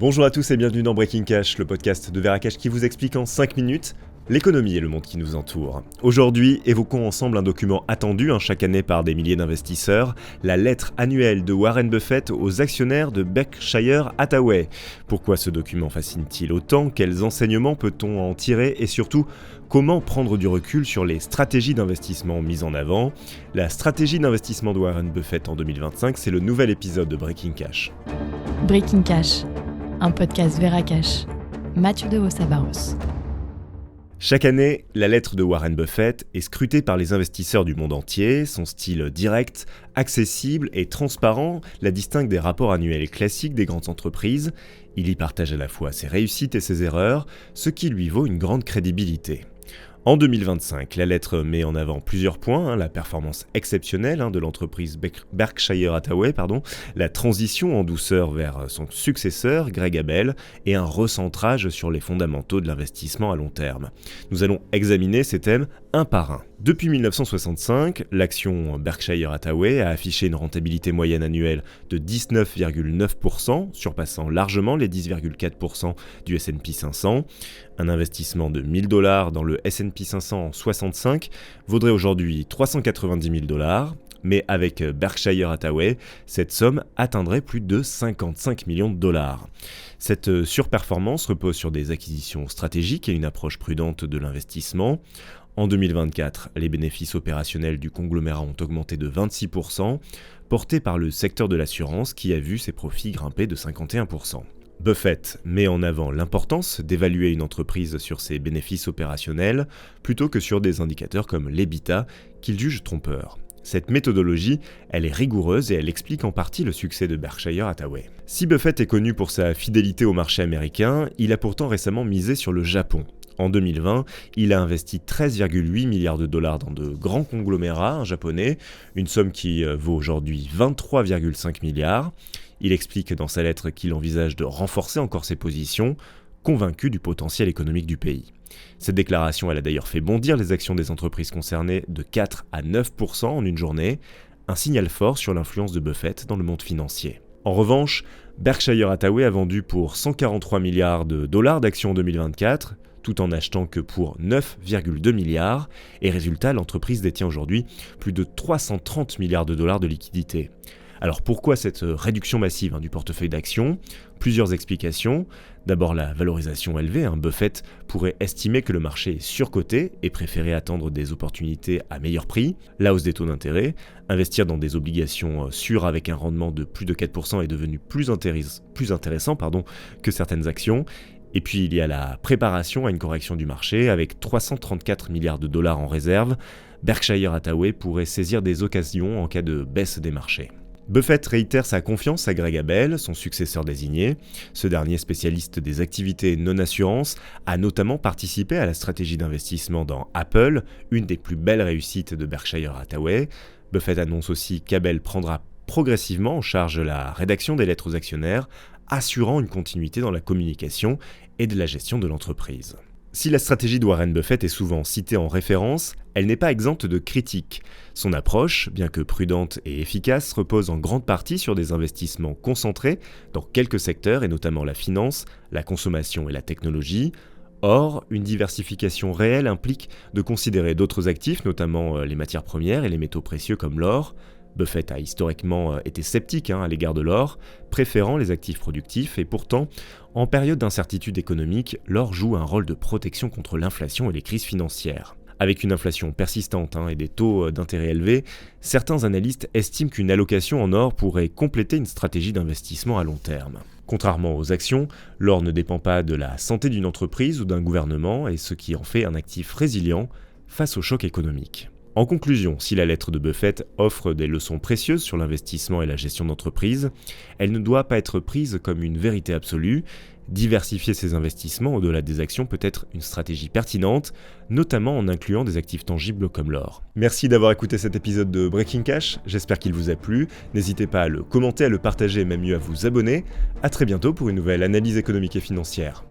Bonjour à tous et bienvenue dans Breaking Cash, le podcast de Veracash qui vous explique en 5 minutes l'économie et le monde qui nous entoure. Aujourd'hui, évoquons ensemble un document attendu chaque année par des milliers d'investisseurs, la lettre annuelle de Warren Buffett aux actionnaires de Berkshire Hathaway. Pourquoi ce document fascine-t-il autant? Quels enseignements peut-on en tirer? Et surtout, comment prendre du recul sur les stratégies d'investissement mises en avant? La stratégie d'investissement de Warren Buffett en 2025, c'est le nouvel épisode de Breaking Cash. Breaking Cash, un podcast Veracash. Mathieu de Vos-Sabaros. Chaque année, la lettre de Warren Buffett est scrutée par les investisseurs du monde entier. Son style direct, accessible et transparent la distingue des rapports annuels classiques des grandes entreprises. Il y partage à la fois ses réussites et ses erreurs, ce qui lui vaut une grande crédibilité. En 2025, la lettre met en avant plusieurs points, la performance exceptionnelle de l'entreprise Berkshire Hathaway, la transition en douceur vers son successeur, Greg Abel, et un recentrage sur les fondamentaux de l'investissement à long terme. Nous allons examiner ces thèmes un par un. Depuis 1965, l'action Berkshire Hathaway a affiché une rentabilité moyenne annuelle de 19,9%, surpassant largement les 10,4% du S&P 500. Un investissement de $1000 dans le S&P 500 en 65 vaudrait aujourd'hui $390 000, mais avec Berkshire Hathaway, cette somme atteindrait plus de $55 millions. Cette surperformance repose sur des acquisitions stratégiques et une approche prudente de l'investissement. En 2024, les bénéfices opérationnels du conglomérat ont augmenté de 26%, portés par le secteur de l'assurance qui a vu ses profits grimper de 51%. Buffett met en avant l'importance d'évaluer une entreprise sur ses bénéfices opérationnels plutôt que sur des indicateurs comme l'EBITDA qu'il juge trompeurs. Cette méthodologie, elle est rigoureuse et elle explique en partie le succès de Berkshire Hathaway. Si Buffett est connu pour sa fidélité au marché américain, il a pourtant récemment misé sur le Japon. En 2020, il a investi $13,8 milliards dans de grands conglomérats japonais, une somme qui vaut aujourd'hui 23,5 milliards. Il explique dans sa lettre qu'il envisage de renforcer encore ses positions, convaincu du potentiel économique du pays. Cette déclaration, elle a d'ailleurs fait bondir les actions des entreprises concernées de 4 à 9% en une journée, un signal fort sur l'influence de Buffett dans le monde financier. En revanche, Berkshire Hathaway a vendu pour $143 milliards d'actions en 2024, tout en n'achetant que pour 9,2 milliards, et résultat, l'entreprise détient aujourd'hui plus de $330 milliards de liquidités. Alors pourquoi cette réduction massive du portefeuille d'actions? Plusieurs explications. D'abord la valorisation élevée. Buffett pourrait estimer que le marché est surcoté et préférer attendre des opportunités à meilleur prix. La hausse des taux d'intérêt. Investir dans des obligations sûres avec un rendement de plus de 4% est devenu plus intéressant que certaines actions. Et puis il y a la préparation à une correction du marché. Avec $334 milliards en réserve, Berkshire Hathaway pourrait saisir des occasions en cas de baisse des marchés. Buffett réitère sa confiance à Greg Abel, son successeur désigné. Ce dernier, spécialiste des activités non-assurance, a notamment participé à la stratégie d'investissement dans Apple, une des plus belles réussites de Berkshire Hathaway. Buffett annonce aussi qu'Abel prendra progressivement en charge la rédaction des lettres aux actionnaires, assurant une continuité dans la communication et de la gestion de l'entreprise. Si la stratégie de Warren Buffett est souvent citée en référence, elle n'est pas exempte de critiques. Son approche, bien que prudente et efficace, repose en grande partie sur des investissements concentrés dans quelques secteurs et notamment la finance, la consommation et la technologie. Or, une diversification réelle implique de considérer d'autres actifs, notamment les matières premières et les métaux précieux comme l'or. Buffett a historiquement été sceptique à l'égard de l'or, préférant les actifs productifs et pourtant, en période d'incertitude économique, l'or joue un rôle de protection contre l'inflation et les crises financières. Avec une inflation persistante et des taux d'intérêt élevés, certains analystes estiment qu'une allocation en or pourrait compléter une stratégie d'investissement à long terme. Contrairement aux actions, l'or ne dépend pas de la santé d'une entreprise ou d'un gouvernement et ce qui en fait un actif résilient face aux chocs économiques. En conclusion, si la lettre de Buffett offre des leçons précieuses sur l'investissement et la gestion d'entreprise, elle ne doit pas être prise comme une vérité absolue. Diversifier ses investissements au-delà des actions peut être une stratégie pertinente, notamment en incluant des actifs tangibles comme l'or. Merci d'avoir écouté cet épisode de Breaking Cash, j'espère qu'il vous a plu. N'hésitez pas à le commenter, à le partager et même mieux à vous abonner. À très bientôt pour une nouvelle analyse économique et financière.